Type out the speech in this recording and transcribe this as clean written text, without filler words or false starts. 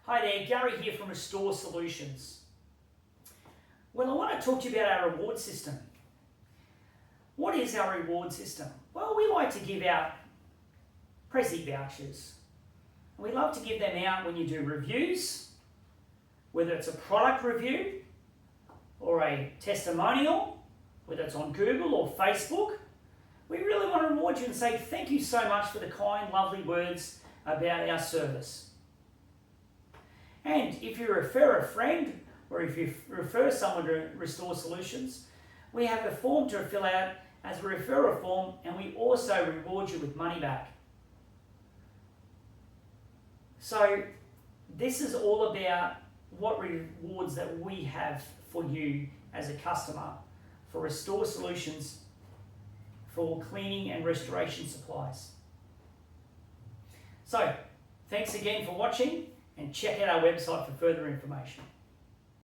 Hi there, Gary here from Restore Solutions. Well, I want to talk to you about our reward system. What is our reward system? Well, we like to give out Prezi vouchers. We love to give them out when you do reviews, whether it's a product review or a testimonial, whether it's on Google or Facebook. We really want to reward you and say thank you so much for the kind, lovely words about our service. And if you refer a friend or if you refer someone to Restore Solutions, we have a form to fill out as a referral form, and we also reward you with money back. So this is all about what rewards that we have for you as a customer for Restore Solutions for cleaning and restoration supplies. So thanks again for watching, and check out our website for further information.